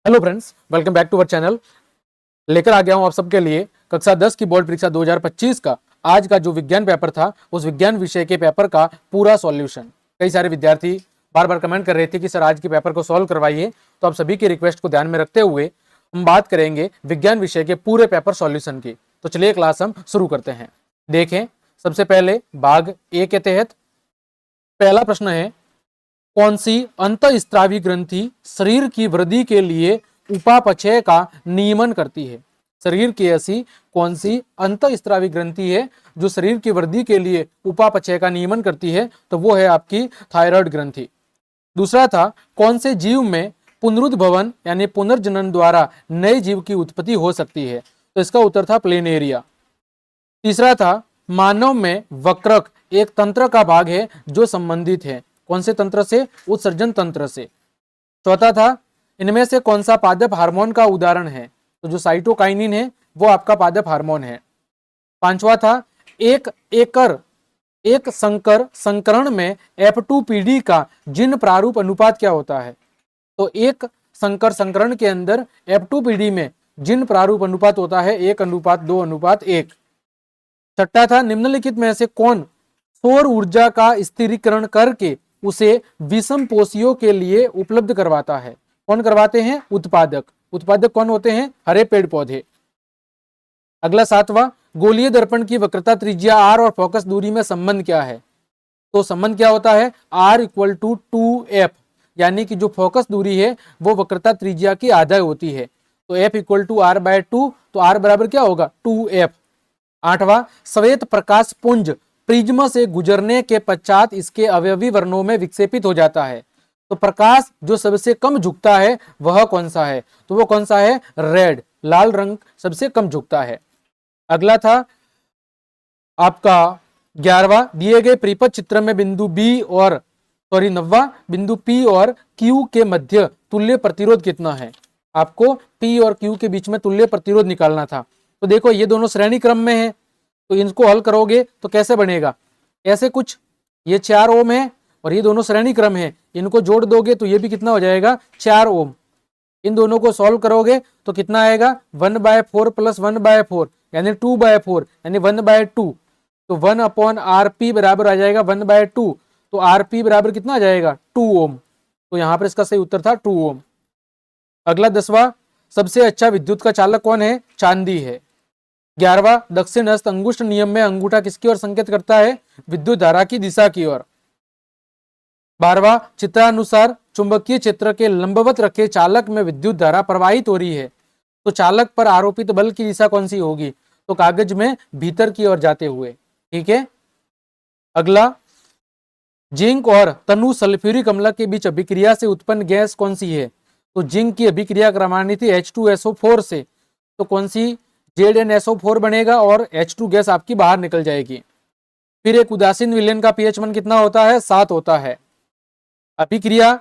Hello friends, welcome back to our channel. लेकर आ गया हूं आप सबके लिए कक्षा 10 की बोर्ड परीक्षा 2025 का आज का जो विज्ञान पेपर था उस विज्ञान विषय के पेपर का पूरा सॉल्यूशन। कई सारे विद्यार्थी बार बार कमेंट कर रहे थे कि सर आज के पेपर को सॉल्व करवाइए, तो आप सभी की रिक्वेस्ट को ध्यान में रखते हुए हम बात करेंगे विज्ञान विषय के पूरे पेपर सॉल्यूशन की। तो चलिए क्लास हम शुरू करते हैं। देखें, सबसे पहले भाग ए के तहत पहला प्रश्न है, कौन सी अंतःस्रावी ग्रंथि शरीर की वृद्धि के लिए उपापचय का नियमन करती है। शरीर की ऐसी कौन सी अंतःस्रावी ग्रंथि है जो शरीर की वृद्धि के लिए उपापचय का नियमन करती है, तो वो है आपकी थायराइड ग्रंथि। दूसरा था, कौन से जीव में पुनरुद्भवन यानी पुनर्जनन द्वारा नए जीव की उत्पत्ति हो सकती है, तो इसका उत्तर था प्लेनेरिया। तीसरा था, मानव में वक्रक एक तंत्र का भाग है जो संबंधित है, कौन से तंत्र से? उत्सर्जन तंत्र से। चौथा था, इनमें से कौन सा पादप हार्मोन का उदाहरण है, तो जो साइटोकाइनिन है वो आपका पादप हार्मोन है। पांचवा था, एक संकर संकरण में F2PD का जिन प्रारूप अनुपात क्या होता है, तो एक संकर संकरण के अंदर F2PD में जिन प्रारूप अनुपात होता है 1:2:1। छठा था, निम्नलिखित में से कौन सौर ऊर्जा का स्थिरीकरण करके उसे विषम पोषियों के लिए उपलब्ध करवाता है? कौन करवाते हैं? उत्पादक। उत्पादक कौन होते हैं? हरे पेड़ पौधे। अगला सातवां, गोलीय दर्पण की वक्रता त्रिज्या r और फोकस दूरी में संबंध क्या है, तो संबंध क्या होता है? r = 2f, यानी कि जो फोकस दूरी है वो वक्रता त्रिज्या की आधा होती है, तो f = r/2, तो r बराबर क्या होगा? 2f। आठवां, श्वेत प्रकाश पुंज प्रिज्म से गुजरने के पश्चात इसके अवयवी वर्णों में विक्षेपित हो जाता है, तो प्रकाश जो सबसे कम झुकता है वह कौन सा है, तो वो कौन सा है? रेड, लाल रंग सबसे कम झुकता है। अगला था आपका 11वां, दिए गए परिपथ चित्र में बिंदु बी और 9वां बिंदु P और Q के मध्य तुल्य प्रतिरोध कितना है? आपको P और Q के बीच में तुल्य प्रतिरोध निकालना था। तो देखो, ये दोनों श्रेणी क्रम में है, तो इनको हल करोगे तो कैसे बनेगा? ऐसे कुछ, ये 4 ओम है और ये दोनों श्रेणी क्रम है, इनको जोड़ दोगे तो ये भी कितना हो जाएगा? 4 ओम। इन दोनों को सॉल्व करोगे तो कितना आएगा? 1/4 + 1/4 यानी 2/4 यानी 1/2, तो 1/RP बराबर आ जाएगा 1/2, तो RP बराबर कितना आ जाएगा? 2 ओम। तो यहां पर इसका सही उत्तर था 2 ओम। अगला 10वां, सबसे अच्छा विद्युत का चालक कौन है? चांदी है। 11वां, दक्षिण हस्त अंगुष्ठ नियम में अंगूठा किसकी ओर संकेत करता है? विद्युत धारा की दिशा की ओर। 12वां, चित्रानुसार चुंबकीय क्षेत्र के लंबवत रखे चालक में विद्युत धारा प्रवाहित हो रही है, तो चालक पर आरोपित बल की दिशा कौन सी होगी? तो कागज में भीतर की ओर जाते हुए। ठीक है। अगला, जिंक और तनु सल्फ्यूरिक अम्ल के बीच अभिक्रिया से उत्पन्न गैस कौन सी है? तो जिंक की अभिक्रिया करवानी थी H2SO4 से, तो कौन सी? ZnSO4 बनेगा और H2 गैस आपकी बाहर निकल जाएगी। फिर एक उदासीन विलयन का pH कितना होता है? 7 होता है। अभिक्रिया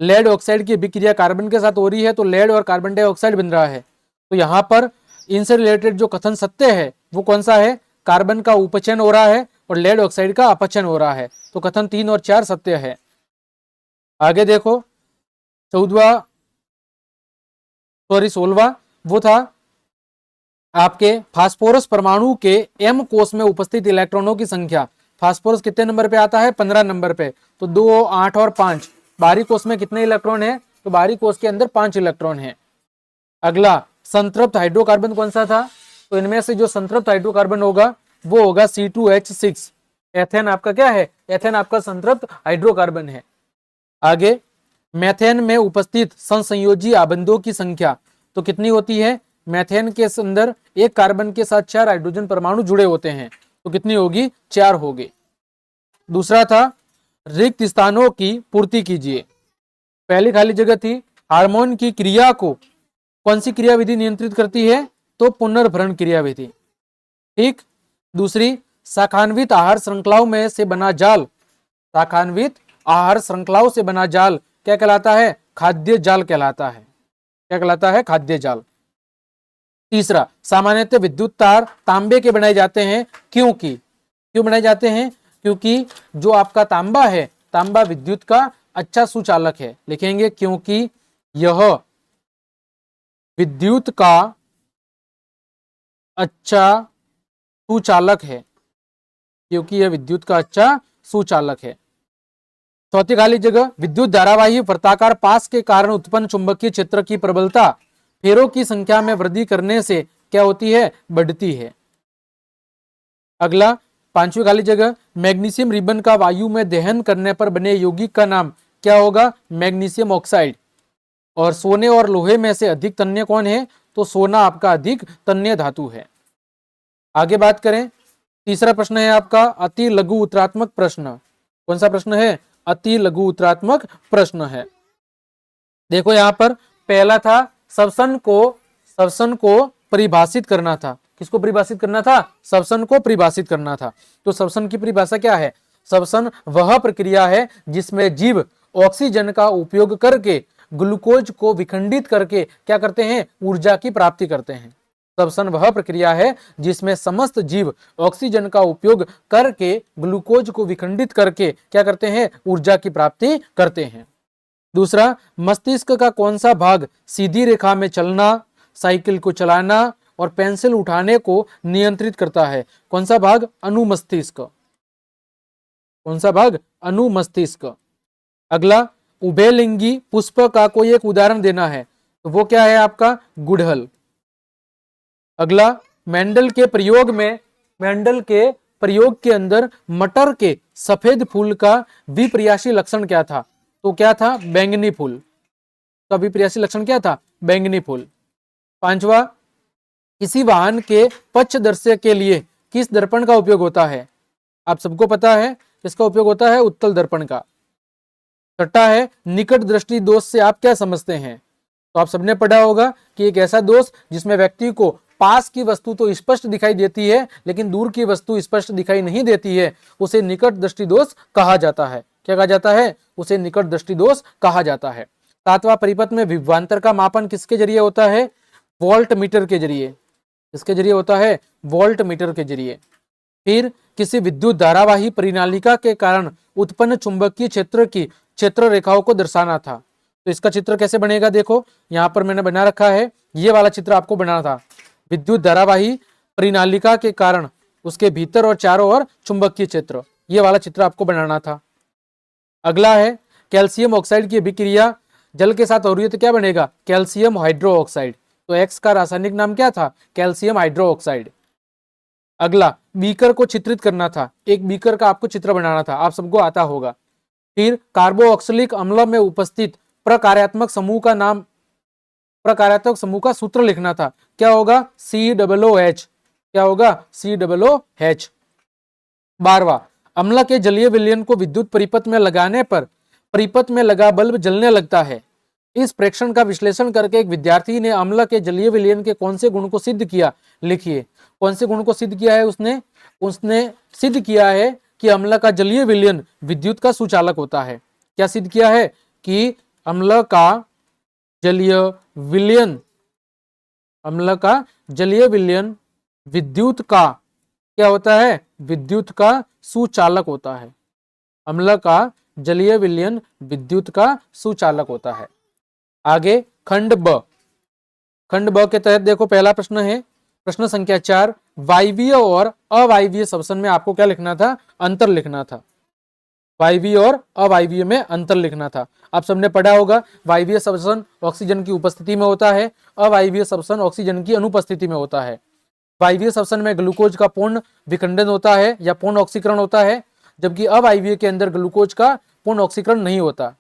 लेड ऑक्साइड की अभिक्रिया कार्बन के साथ हो रही है, तो लेड और कार्बन डाइऑक्साइड बन रहा है, तो यहां पर इनसे रिलेटेड जो कथन सत्य है वो कौन सा है? कार्बन का उपचयन हो रहा है और लेड ऑक्साइड का अपचयन हो रहा है, तो कथन 3 और 4 सत्य है। आगे देखो, 16वां वो था आपके फास्फोरस परमाणु के m कोष में उपस्थित इलेक्ट्रॉनों की संख्या। फास्फोरस कितने नंबर पे आता है? 15 नंबर पे, तो 2, 8 और 5। बाहरी कोष में कितने इलेक्ट्रॉन है? तो बाहरी कोष के अंदर 5 इलेक्ट्रॉन है। अगला, संतृप्त हाइड्रोकार्बन कौन सा था? तो इनमें से जो संतृप्त हाइड्रोकार्बन होगा वो होगा C2H6। एथेन आपका क्या है? एथेन आपका संतृप्त हाइड्रोकार्बन है। आगे, मेथेन में उपस्थित संसंयोजी आबंधों की संख्या तो कितनी होती है? मेथेन के अंदर एक कार्बन के साथ 4 हाइड्रोजन परमाणु जुड़े होते हैं, तो कितनी होगी? 4 होगी। दूसरा था, रिक्त स्थानों की पूर्ति कीजिए। पहली खाली जगह थी, हार्मोन की क्रिया को कौन सी क्रिया विधि नियंत्रित करती है? तो पुनर्भरण क्रिया विधि। ठीक। दूसरी, शाखान्वित आहार श्रृंखलाओं में से बना जाल, शाखान्वित आहार श्रृंखलाओं से बना जाल क्या कहलाता है? खाद्य जाल कहलाता है। क्या कहलाता है? खाद्य जाल। तीसरा, सामान्यतः विद्युत तार तांबे के बनाए जाते हैं, क्यों बनाए जाते हैं? क्योंकि जो आपका तांबा है, तांबा विद्युत का अच्छा सुचालक है। लिखेंगे क्योंकि यह विद्युत का अच्छा सुचालक है, क्योंकि यह विद्युत का अच्छा सुचालक है। चौथी खाली जगह, विद्युत धारावाही वृत्ताकार पास के कारण उत्पन्न चुंबकीय क्षेत्र की प्रबलता फेरों की संख्या में वृद्धि करने से क्या होती है, बढ़ती है। अगला पांचवी खाली जगह, मैग्नीशियम रिबन का वायु में दहन करने पर बने यौगिक का नाम क्या होगा, मैग्नीशियम ऑक्साइड। और सोने और लोहे में से अधिक तन्य कौन है, तो सोना आपका अधिक तन्य धातु है। आगे बात करें, तीसरा प्रश्न है आपका अति लघु उत्तरात्मक प्रश्न। कौन सा प्रश्न है, अति लघु उत्तरात्मक प्रश्न है। देखो यहां पर पहला था श्वसन को परिभाषित करना था। किसको परिभाषित करना था, श्वसन को परिभाषित करना था। तो श्वसन की परिभाषा क्या है, श्वसन वह प्रक्रिया है जिसमें जीव ऑक्सीजन का उपयोग करके ग्लूकोज को विखंडित करके क्या करते हैं, ऊर्जा की प्राप्ति करते हैं। श्वसन वह प्रक्रिया है जिसमें समस्त जीव ऑक्सीजन का उपयोग करके ग्लूकोज को विखंडित करके क्या करते हैं, ऊर्जा की प्राप्ति करते हैं। दूसरा, मस्तिष्क का कौन सा भाग सीधी रेखा में चलना, साइकिल को चलाना और पेंसिल उठाने को नियंत्रित करता है। कौन सा भाग, अनुमस्तिष्क। कौन सा भाग, अनुमस्तिष्क। अगला, उभयलिंगी पुष्प का कोई एक उदाहरण देना है, तो वो क्या है आपका, गुड़हल। अगला, मेंडल के प्रयोग के अंदर मटर के सफेद फूल का विपर्यासी लक्षण क्या था, तो क्या था, बैंगनी फूल का विपर्यासी लक्षण क्या था, बैंगनी फूल। पांचवा, किसी वाहन के पक्षदर्शी के लिए किस दर्पण का उपयोग होता है, आप सबको पता है इसका उपयोग होता है उत्तल दर्पण का। छठा है, निकट दृष्टि दोष से आप क्या समझते हैं, तो आप सबने पढ़ा होगा कि एक ऐसा दोष जिसमें व्यक्ति को पास की वस्तु तो स्पष्ट दिखाई देती है लेकिन दूर की वस्तु स्पष्ट दिखाई नहीं देती है, उसे निकट दृष्टि दोष कहा जाता है। क्या कहा जाता है, उसे निकट दृष्टि दोष कहा जाता है। सातवां, परिपथ में विभवांतर का मापन किसके जरिए होता है, वोल्ट मीटर के जरिए। किसके जरिए होता है, वोल्ट मीटर के जरिए। फिर किसी विद्युत धारावाही परिनालिका के कारण उत्पन्न चुंबकीय क्षेत्र की क्षेत्र रेखाओं को दर्शाना था, तो इसका चित्र कैसे बनेगा, देखो यहां पर मैंने बना रखा है, ये वाला चित्र आपको बनाना था। विद्युत धारावाही परिनालिका के कारण उसके भीतर और चारों ओर चुंबकीय क्षेत्र, ये वाला चित्र आपको बनाना था। अगला है, कैल्शियम ऑक्साइड की अभिक्रिया जल के साथ हो रही है तो क्या बनेगा, कैल्शियम हाइड्रो ऑक्साइड। तो एक्स का रासायनिक नाम क्या था, कैल्शियम हाइड्रो ऑक्साइड। अगला, बीकर को चित्रित करना था, एक बीकर का आपको चित्र बनाना था, आप सबको आता होगा। फिर कार्बोक्सिलिक अम्ल में उपस्थित प्रकार्यात्मक समूह का नाम, प्रकार्यात्मक समूह का सूत्र लिखना था, क्या होगा, COOH। क्या होगा, COOH। 12वां, अम्ल के जलीय विलयन को विद्युत परिपथ में लगाने पर परिपथ में लगा बल्ब जलने लगता है। इस प्रेक्षण का विश्लेषण करके एक विद्यार्थी ने अम्ल के जलीय विलयन के कौन से गुण को सिद्ध किया, लिखिए कौन से गुण को सिद्ध किया है उसने सिद्ध किया है कि अम्ल का जलीय विलयन विद्युत का सुचालक होता है। क्या सिद्ध किया है कि अम्ल का जलीय विलयन विद्युत का क्या होता है, विद्युत का सुचालक होता है। अम्ल का जलीय विलयन विद्युत का सुचालक होता है। आगे खंड ब के तहत देखो पहला प्रश्न है, प्रश्न संख्या 4, वायवीय और अवायवीय श्वसन में आपको क्या लिखना था, अंतर लिखना था। वायवीय और अवायवीय में अंतर लिखना था। आप सबने पढ़ा होगा, वायवीय श्वसन ऑक्सीजन की उपस्थिति में होता है, अवायवीय श्वसन ऑक्सीजन की अनुपस्थिति में होता है। वायवीय श्वसन में ग्लूकोज का पूर्ण विखंडन होता है या पूर्ण ऑक्सीकरण होता है, जबकि अवायवीय के अंदर ग्लूकोज का पूर्ण ऑक्सीकरण नहीं होता।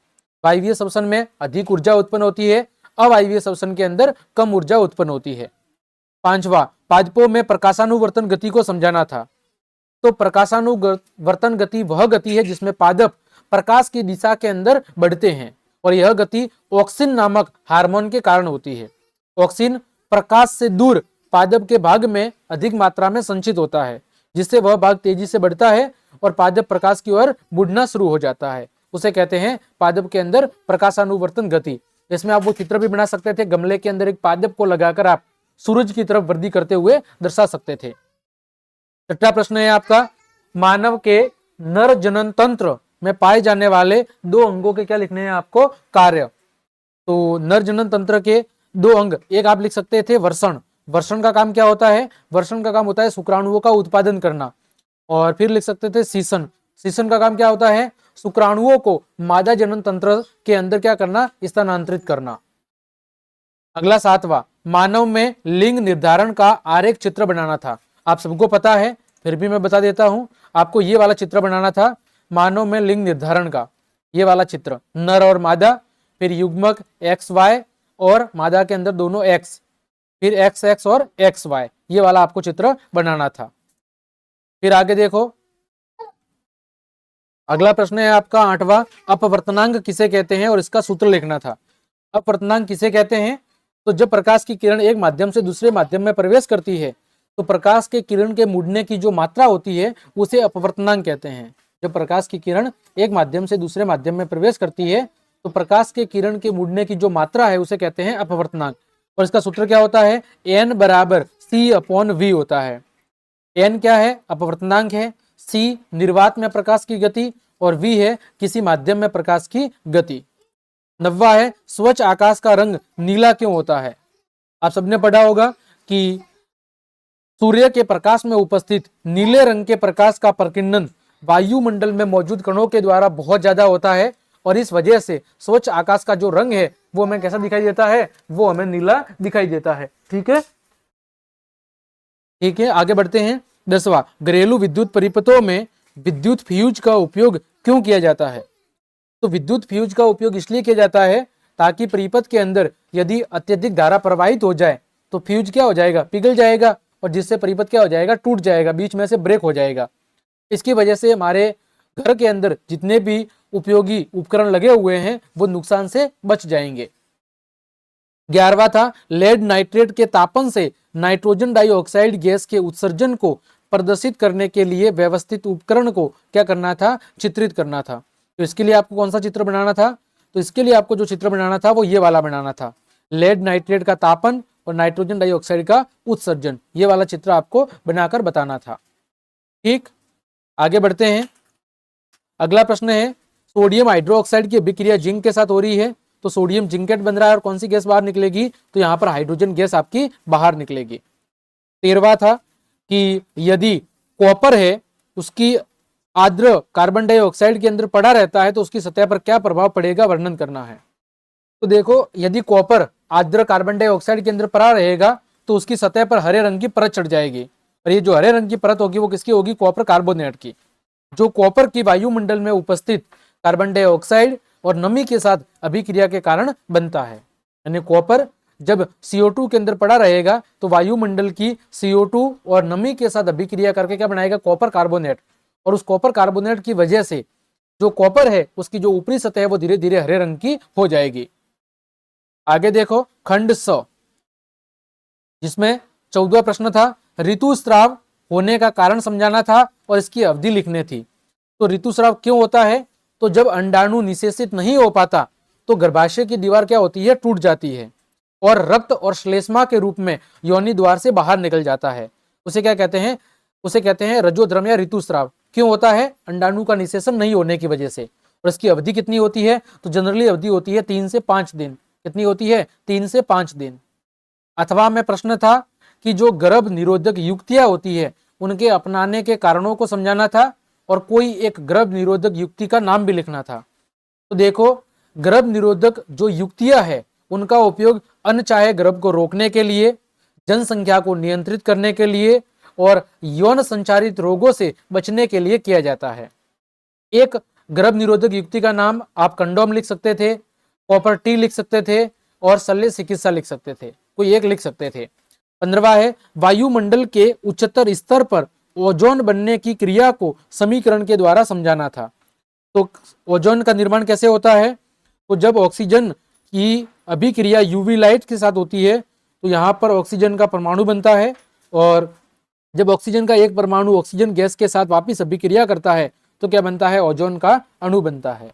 वायवीय श्वसन में अधिक ऊर्जा उत्पन्न होती है, अवायवीय श्वसन के अंदर कम ऊर्जा उत्पन्न होती है। 5वां, पादपों में प्रकाशानुवर्तन गति को समझाना था। तो प्रकाशानुवर्तन गति वह गति है जिसमें पादप प्रकाश की दिशा के अंदर बढ़ते हैं और यह गति ऑक्सिन नामक हार्मोन के कारण होती है। ऑक्सिन प्रकाश से दूर पादप के भाग में अधिक मात्रा में संचित होता है, जिससे वह भाग तेजी से बढ़ता है और पादप प्रकाश की ओर मुड़ना शुरू हो जाता है। उसे कहते हैं पादप के अंदर प्रकाशानुवर्तन गति। इसमें आप वो चित्र भी बना सकते थे, गमले के अंदर एक पादप को लगाकर आप सूरज की तरफ वृद्धि करते हुए दर्शा सकते थे। छठा प्रश्न है आपका, मानव के नर जनन तंत्र में पाए जाने वाले 2 अंगों के क्या लिखने हैं आपको, कार्य। तो नर जनन तंत्र के दो अंग, एक आप लिख सकते थे वर्षण। वर्षण का काम क्या होता है? वर्षण का काम होता है शुक्राणुओं का उत्पादन करना। और फिर लिख सकते थे सीसन। सीसन का काम क्या होता है? शुक्राणुओं को मादा जनन तंत्र के अंदर क्या करना? स्थानांतरित करना। अगला 7वां, मानव में लिंग निर्धारण का आरेख चित्र बनाना था। आप सबको पता है, फिर भी मैं बता देता हूं। आपको ये वाला चित्र बनाना था, मानव में लिंग निर्धारण का, ये वाला चित्र, नर और मादा, फिर युग्मक एक्स वाई और मादा के अंदर दोनों एक्स, फिर एक्स एक्स और एक्स वाई, ये वाला आपको चित्र बनाना था। फिर आगे देखो, अगला प्रश्न है आपका 8वां, अपवर्तनांक किसे कहते हैं और इसका सूत्र लिखना था। अपवर्तनांक किसे कहते हैं? तो जब प्रकाश की किरण एक माध्यम से दूसरे माध्यम में प्रवेश करती है तो प्रकाश के किरण के मुड़ने की जो मात्रा होती है उसे अपवर्तनांक कहते हैं। जब प्रकाश की किरण एक माध्यम से दूसरे माध्यम में प्रवेश करती है तो प्रकाश के किरण के मुड़ने की जो मात्रा है उसे कहते हैं अपवर्तनांक। और इसका सूत्र क्या होता है? n बराबर c/v होता है। n क्या है? अपवर्तनांक है। c निर्वात में प्रकाश की गति और v है किसी माध्यम में प्रकाश की गति। 9वां है, स्वच्छ आकाश का रंग नीला क्यों होता है? आप सबने पढ़ा होगा कि सूर्य के प्रकाश में उपस्थित नीले रंग के प्रकाश का प्रकीर्णन वायुमंडल में मौजूद कणों के द्वारा बहुत ज्यादा होता है और इस वजह से स्वच्छ आकाश का जो रंग है वो हमें कैसा दिखाई देता है? वो हमें नीला दिखाई देता है। ठीक है, ठीक है, आगे बढ़ते हैं। 10वां, घरेलू विद्युत परिपथों में विद्युत फ्यूज का उपयोग क्यों किया जाता है? तो विद्युत फ्यूज का उपयोग इसलिए किया जाता है ताकि परिपथ के अंदर यदि अत्यधिक धारा प्रवाहित हो जाए तो फ्यूज क्या हो जाएगा? पिघल जाएगा और जिससे परिपथ क्या हो जाएगा? टूट जाएगा, बीच में से ब्रेक हो जाएगा। इसकी वजह से हमारे घर के अंदर जितने भी उपयोगी उपकरण लगे हुए हैं वो नुकसान से बच जाएंगे। 11वां था, लेड नाइट्रेट के तापन से नाइट्रोजन डाइऑक्साइड गैस के उत्सर्जन को प्रदर्शित करने के लिए व्यवस्थित उपकरण को क्या करना था? चित्रित करना था। तो इसके लिए आपको कौन सा चित्र बनाना था? तो इसके लिए आपको जो चित्र बनाना था वो ये वाला बनाना था, लेड नाइट्रेट का तापन और नाइट्रोजन डाइऑक्साइड का उत्सर्जन, ये वाला चित्र आपको बनाकर बताना था। ठीक, आगे बढ़ते हैं। अगला प्रश्न है, सोडियम हाइड्रोक्साइड की अभिक्रिया जिंक के साथ हो रही है तो सोडियम जिंकेट बन रहा है और कौन सी गैस बाहर निकलेगी? तो यहाँ पर हाइड्रोजन गैस आपकी बाहर निकलेगी। 13वां था कि यदि कॉपर है उसकी आर्द्र कार्बन डाइऑक्साइड के अंदर पड़ा रहता है तो उसकी सतह पर क्या प्रभाव पड़ेगा? वर्णन करना है। तो देखो, यदि कॉपर आर्द्र कार्बन डाइऑक्साइड के अंदर पड़ा रहेगा तो उसकी सतह पर हरे रंग की परत चढ़ जाएगी और ये जो हरे रंग की परत होगी वो किसकी होगी? कॉपर कार्बोनेट की, जो कॉपर की वायुमंडल में उपस्थित कार्बन डाइऑक्साइड और नमी के साथ अभिक्रिया के कारण बनता है। यानी कॉपर जब CO2 के अंदर पड़ा रहेगा तो वायुमंडल की CO2 और नमी के साथ अभिक्रिया करके क्या बनाएगा? कॉपर कार्बोनेट, और उस कॉपर कार्बोनेट की वजह से जो कॉपर है उसकी जो ऊपरी सतह है वो धीरे धीरे हरे रंग की हो जाएगी। आगे देखो, खंड 100 जिसमें 14वां प्रश्न था, ऋतुस्राव होने का कारण समझाना था और इसकी अवधि लिखनी थी। तो ऋतुस्राव क्यों होता है? तो जब अंडाणु निषेचित नहीं हो पाता तो गर्भाशय की दीवार क्या होती है? टूट जाती है और रक्त और श्लेष्मा के रूप में योनि द्वार से बाहर निकल जाता है। उसे क्या कहते हैं? उसे कहते हैं रजोद्रम या ऋतुस्राव। क्यों होता है? अंडाणु का निषेचन नहीं होने की वजह से। और इसकी अवधि कितनी होती है? तो जनरली अवधि होती है 3 से 5 दिन। कितनी होती है? 3 से 5 दिन। अथवा में प्रश्न था कि जो गर्भ निरोधक युक्तियां होती है उनके अपनाने के कारणों को समझाना था और कोई एक गर्भ निरोधक युक्ति का नाम भी लिखना था। तो देखो, गर्भ निरोधक जो युक्तियां है उनका उपयोग अनचाहे गर्भ को रोकने के लिए, जनसंख्या को नियंत्रित करने के लिए और यौन संचारित रोगों से बचने के लिए किया जाता है। एक गर्भ निरोधक युक्ति का नाम आप कंडोम लिख सकते थे, कॉपर टी लिख सकते थे और शल्य चिकित्सा लिख सकते थे, कोई एक लिख सकते थे। 15वां है, वायुमंडल के उच्चतर स्तर पर ओजोन बनने की क्रिया को समीकरण के द्वारा समझाना था। तो ओजोन का निर्माण कैसे होता है? तो जब ऑक्सीजन की अभिक्रिया यूवी लाइट के साथ होती है तो यहाँ पर ऑक्सीजन का परमाणु बनता है और जब ऑक्सीजन का एक परमाणु ऑक्सीजन गैस के साथ वापिस अभिक्रिया करता है तो क्या बनता है? ओजोन का अणु बनता है।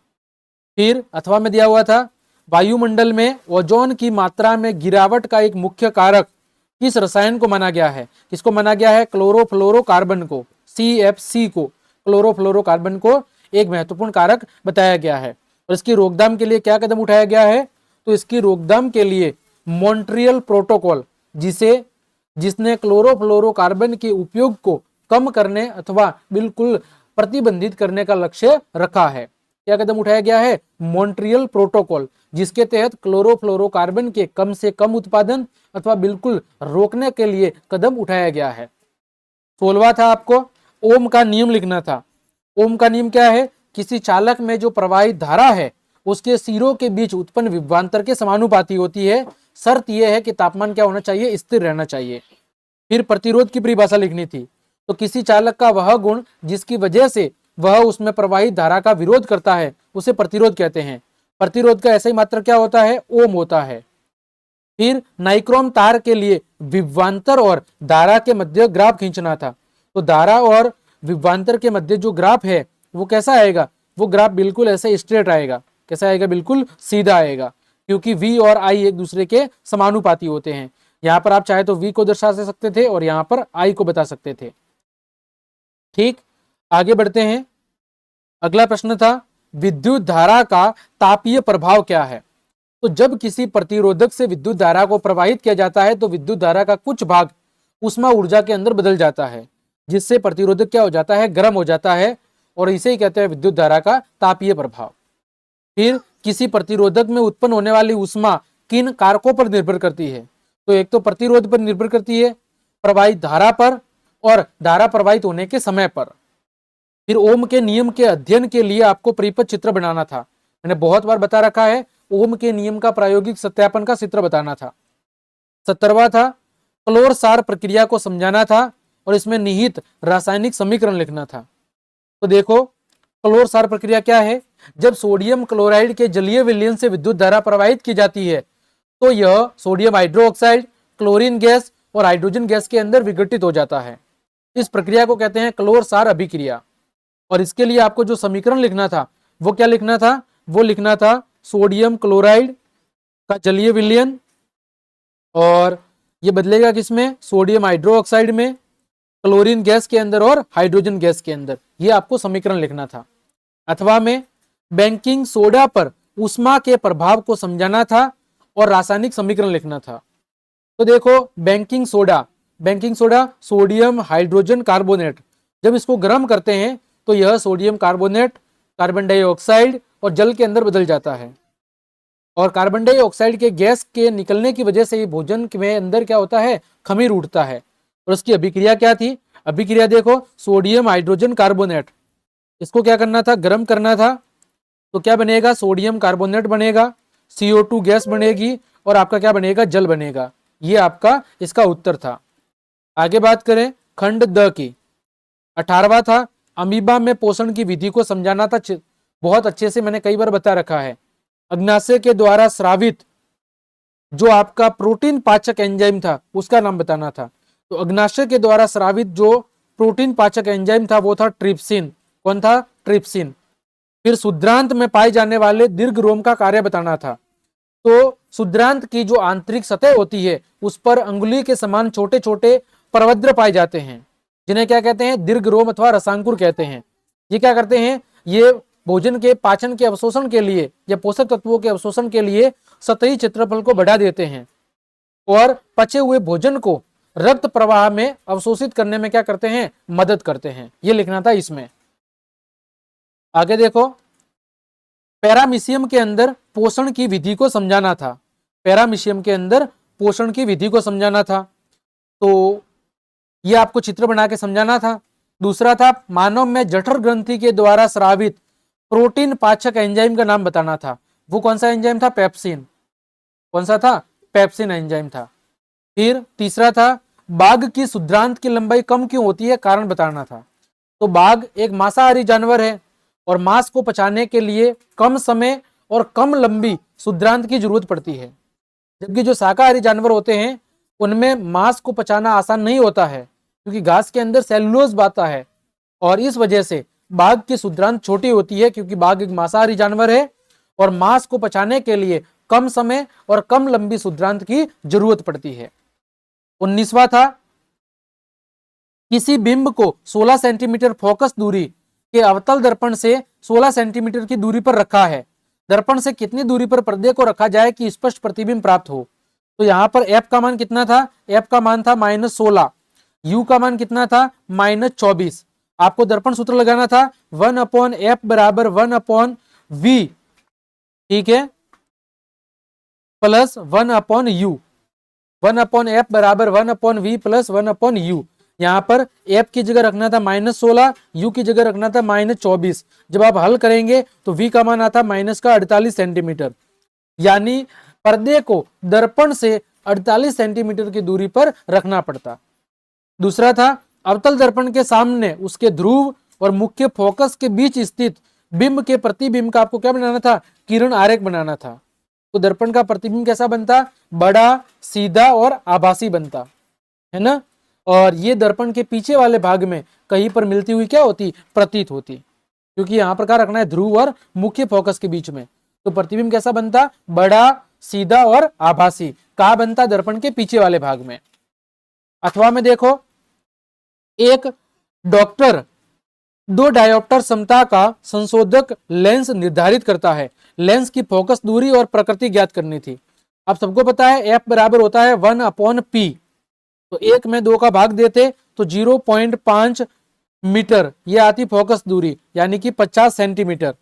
फिर अथवा में दिया हुआ था, वायुमंडल में ओजोन की मात्रा में गिरावट का एक मुख्य कारक किस रसायन को माना गया है? किसको माना गया है? क्लोरोफ्लोरोकार्बन को, CFC को, क्लोरोफ्लोरोकार्बन को एक महत्वपूर्ण कारक बताया गया है। और इसकी रोकथाम के लिए क्या कदम उठाया गया है? तो इसकी रोकथाम के लिए मॉन्ट्रियल प्रोटोकॉल, जिसने क्लोरोफ्लोरोकार्बन के उपयोग को कम करने अथवा बिल्कुल प्रतिबंधित करने का लक्ष्य रखा है। क्या कदम उठाया गया है? मॉन्ट्रियल प्रोटोकॉल, जिसके तहत क्लोरोफ्लोरोकार्बन के कम से कम उत्पादन अथवा बिल्कुल रोकने के लिए कदम उठाया गया है। 16वां था आपको ओम का नियम लिखना था। ओम का नियम क्या है? किसी चालक में जो प्रवाहित धारा है उसके सिरों के बीच उत्पन्न विभवांतर के समानुपाती होती है। शर्त यह है कि तापमान क्या होना चाहिए? स्थिर रहना चाहिए। फिर प्रतिरोध की परिभाषा लिखनी थी। तो किसी चालक का वह गुण जिसकी वजह से वह उसमें प्रवाहित धारा का विरोध करता है उसे प्रतिरोध कहते हैं। प्रतिरोध का ऐसा ही मात्रक क्या होता है? ओम होता है। फिर नाइक्रोम तार के लिए विभवांतर और धारा के मध्य ग्राफ खींचना था। तो धारा और विभवांतर के मध्य जो ग्राफ है वो कैसा आएगा? वो ग्राफ बिल्कुल ऐसे स्ट्रेट आएगा। कैसा आएगा? बिल्कुल सीधा आएगा, क्योंकि V और I एक दूसरे के समानुपाती होते हैं। यहां पर आप चाहे तो V को दर्शा सकते थे और यहां पर I को बता सकते थे। ठीक, आगे बढ़ते हैं। अगला प्रश्न था विद्युत धारा का तापीय प्रभाव क्या है? तो जब किसी प्रतिरोधक से विद्युत धारा को प्रवाहित किया जाता है तो विद्युत धारा का कुछ भाग उष्मा ऊर्जा के अंदर बदल जाता है, जिससे प्रतिरोधक क्या हो जाता है? गर्म हो जाता है, और इसे ही कहते हैं विद्युत धारा का तापीय प्रभाव। फिर किसी प्रतिरोधक में उत्पन्न होने वाली ऊष्मा किन कारकों पर निर्भर करती है? तो एक तो प्रतिरोध पर निर्भर करती है, प्रवाहित धारा पर, और धारा प्रवाहित होने के समय पर। फिर ओम के नियम के अध्ययन के लिए आपको परिपथ चित्र बनाना था। मैंने बहुत बार बता रखा है, ओम के नियम का प्रायोगिक सत्यापन का चित्र बताना था। 17वां था क्लोर सार प्रक्रिया को समझाना था और इसमें निहित रासायनिक समीकरण लिखना था। तो देखो क्लोर सार प्रक्रिया क्या है? जब सोडियम क्लोराइड के जलीय विलयन से विद्युत धारा प्रवाहित की जाती है तो यह सोडियम हाइड्रोक्साइड, क्लोरीन गैस और हाइड्रोजन गैस के अंदर विघटित हो जाता है। इस प्रक्रिया को कहते हैं क्लोर सार अभिक्रिया। और इसके लिए आपको जो समीकरण लिखना था वो क्या लिखना था? वो लिखना था सोडियम क्लोराइड का जलीय विलयन, और ये बदलेगा किसमें? सोडियम हाइड्रोक्साइड में, क्लोरीन गैस के अंदर और हाइड्रोजन गैस के अंदर। ये आपको समीकरण लिखना था। अथवा में बेकिंग सोडा पर ऊष्मा के प्रभाव को समझाना था और रासायनिक समीकरण लिखना था। तो देखो baking soda sodium hydrogen carbonate, जब इसको गर्म करते हैं तो यह सोडियम कार्बोनेट, कार्बन डाइऑक्साइड और जल के अंदर बदल जाता है। और कार्बन डाइऑक्साइड के गैस के निकलने की वजह से भोजन के अंदर क्या होता है? खमीर उठता है। और उसकी अभिक्रिया क्या थी? अभिक्रिया देखो सोडियम हाइड्रोजन कार्बोनेट, इसको क्या करना था? गर्म करना था। तो क्या बनेगा? सोडियम कार्बोनेट बनेगा, CO2 गैस बनेगी और आपका क्या बनेगा? जल बनेगा। ये आपका इसका उत्तर था। आगे बात करें खंड द की। 18वां था अमीबा में पोषण की विधि को समझाना था। बहुत अच्छे से मैंने कई बार बता रखा है। अग्नाशय के द्वारा स्रावित जो आपका प्रोटीन पाचक एंजाइम था उसका नाम बताना था। तो अग्नाशय के द्वारा स्रावित जो प्रोटीन पाचक एंजाइम था वो था ट्रिप्सिन। कौन था? ट्रिप्सिन। फिर शुद्रांत में पाए जाने वाले दीर्घ रोम का कार्य बताना था। तो शुद्रांत की जो आंतरिक सतह होती है उस पर अंगुली के समान छोटे छोटे परवद्र पाए जाते हैं, जिन्हें क्या कहते हैं? दीर्घ रोम अथवा रसांकुर कहते हैं। ये क्या करते हैं? ये भोजन के पाचन के अवशोषण के लिए या पोषक तत्वों के अवशोषण के लिए सतही क्षेत्रफल को बढ़ा देते हैं और पचे हुए भोजन को रक्त प्रवाह में अवशोषित करने में क्या करते हैं? मदद करते हैं। ये लिखना था इसमें। आगे देखो पैरामीशियम के अंदर पोषण की विधि को समझाना था। पैरामीशियम के अंदर पोषण की विधि को समझाना था, तो ये आपको चित्र बना के समझाना था। दूसरा था मानव में जठर ग्रंथि के द्वारा स्रावित प्रोटीन पाचक एंजाइम का नाम बताना था। वो कौन सा एंजाइम था? पेप्सिन। कौन सा था? पेप्सिन एंजाइम था। फिर तीसरा था बाघ की शुद्रांत की लंबाई कम क्यों होती है? कारण बताना था। तो बाघ एक मांसाहारी जानवर है और मांस को पचाने के लिए कम समय और कम लंबी शुद्रांत की जरूरत पड़ती है, जबकि जो शाकाहारी जानवर होते हैं उनमें मांस को पचाना आसान नहीं होता है, क्योंकि घास के अंदर सेलुलोज आता है और इस वजह से बाघ की शुद्रांत छोटी होती है, क्योंकि बाघ एक मांसाहारी जानवर है और मांस को पचाने के लिए कम समय और कम लंबी शुद्रांत की जरूरत पड़ती है। 19वां था किसी बिंब को 16 सेंटीमीटर फोकस दूरी के अवतल दर्पण से 16 सेंटीमीटर की दूरी पर रखा है। दर्पण से कितनी दूरी पर पर्दे को रखा जाए कि स्पष्ट प्रतिबिंब प्राप्त हो? तो यहाँ पर एफ का मान कितना था, एफ का मान था -16, यू का मान कितना था -24। आपको दर्पण सूत्र लगाना था 1/f बराबर 1/v, ठीक है, प्लस 1/u, 1/f बराबर 1/v प्लस 1/u। यहाँ पर f की जगह रखना था -16, u की जगह रखना था -24। जब आप हल करेंगे तो v का मान आता -48 सेंटीमीटर, यानी पर्दे को दर्पण से 48 सेंटीमीटर की दूरी पर रखना पड़ता। दूसरा था अवतल दर्पण के सामने उसके ध्रुव और मुख्य फोकस के बीच स्थित बिंब के प्रतिबिंब का आपको क्या बनाना था, किरण आरेख बनाना था। तो दर्पण का प्रतिबिंब कैसा बनता, बड़ा, सीधा और आभासी बनता है ना। और ये दर्पण के पीछे वाले भाग में कहीं पर मिलती हुई क्या होती, प्रतीत होती, क्योंकि यहाँ पर क्या रखना है, ध्रुव और मुख्य फोकस के बीच में। तो प्रतिबिंब कैसा बनता, बड़ा, सीधा और आभासी। कहाँ बनता, दर्पण के पीछे वाले भाग में। अथवा में देखो, एक डॉक्टर 2 डायोप्टर क्षमता का संशोधक लेंस निर्धारित करता है। लेंस की फोकस दूरी और प्रकृति ज्ञात करनी थी। अब सबको पता है एफ बराबर होता है 1/p, तो 1 में 2 का भाग देते तो 0.5 मीटर ये आती फोकस दूरी, यानी कि 50 सेंटीमीटर।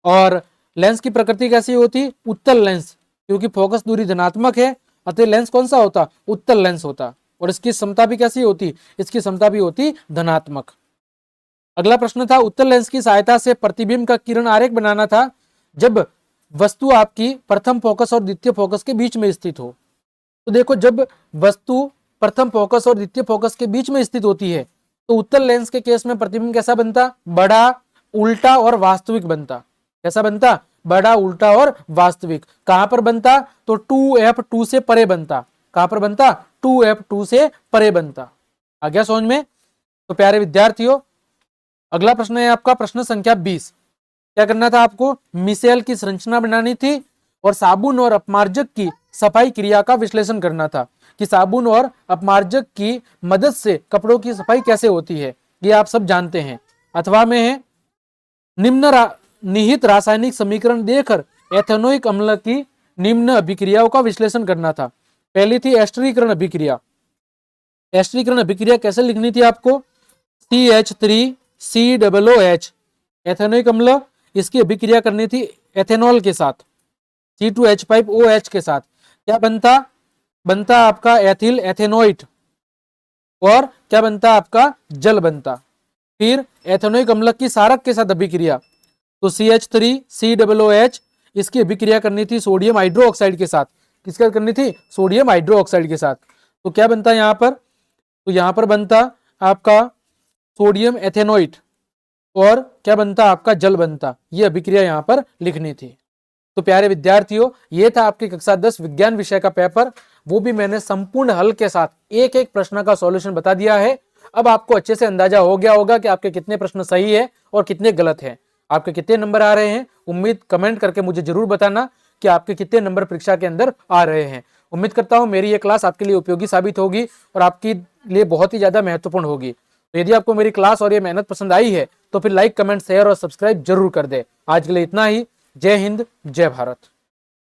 और लेंस की प्रकृति कैसी होती, उत्तल लेंस, क्योंकि फोकस दूरी धनात्मक है, अतः लेंस कौन सा होता, उत्तल लेंस होता। और इसकी क्षमता भी कैसी होती, इसकी क्षमता भी होती धनात्मक। अगला प्रश्न था, उत्तल लेंस की सहायता से प्रतिबिंब का किरण आरेख बनाना था जब वस्तु आपकी प्रथम फोकस और द्वितीय फोकस के बीच में स्थित हो। तो देखो, जब वस्तु प्रथम फोकस और द्वितीय फोकस के बीच में स्थित होती है तो उत्तल लेंस के केस में प्रतिबिंब कैसा बनता, बड़ा, उल्टा और वास्तविक बनता। कैसा बनता, बड़ा, उल्टा और वास्तविक। कहां पर बनता, तो 2f2 से परे बनता। कहां पर बनता, 2f2 से परे बनता। आ गया समझ में। तो प्यारे विद्यार्थियों, अगला प्रश्न है आपका प्रश्न संख्या 20। क्या करना था आपको, मिसेल की संरचना बनानी थी और साबुन और अपमार्जक की सफाई क्रिया का विश्लेषण करना था कि साबुन और अपमार्जक की मदद से कपड़ों की सफाई कैसे होती है, ये आप सब जानते हैं। अथवा में है, निहित रासायनिक समीकरण देकर एथेनोइक अम्ल की निम्न अभिक्रियाओं का विश्लेषण करना था। पहली थी एस्टरीकरण अभिक्रिया। एस्टरीकरण अभिक्रिया कैसे लिखनी थी आपको, CH3COOH, एथेनोइक अम्ल, इसकी अभिक्रिया करनी थी एथेनॉल के साथ, C2H5OH के साथ। क्या बनता आपका एथिल एथेनोइट, और क्या बनता आपका जल बनता। फिर एथेनोइक अम्ल की सारक के साथ अभिक्रिया, तो CH3COOH, इसकी अभिक्रिया करनी थी सोडियम हाइड्रोक्साइड के साथ। किसके साथ करनी थी, सोडियम हाइड्रोक्साइड के साथ। तो क्या बनता यहाँ पर, तो यहाँ पर बनता आपका सोडियम एथेनोइट, और क्या बनता आपका जल बनता। ये अभिक्रिया यहाँ पर लिखनी थी। तो प्यारे विद्यार्थियों, ये था आपके कक्षा 10 विज्ञान विषय का पेपर। वो भी मैंने संपूर्ण हल के साथ एक एक प्रश्न का सॉल्यूशन बता दिया है। अब आपको अच्छे से अंदाजा हो गया होगा कि आपके कितने प्रश्न सही है और कितने गलत हैं, आपके कितने नंबर आ रहे हैं। उम्मीद कमेंट करके मुझे जरूर बताना कि आपके कितने नंबर परीक्षा के अंदर आ रहे हैं। उम्मीद करता हूं मेरी ये क्लास आपके लिए उपयोगी साबित होगी और आपके लिए बहुत ही ज्यादा महत्वपूर्ण होगी। तो यदि आपको मेरी क्लास और ये मेहनत पसंद आई है तो फिर लाइक, कमेंट, शेयर और सब्सक्राइब जरूर कर दे। आज के लिए इतना ही। जय हिंद, जय भारत।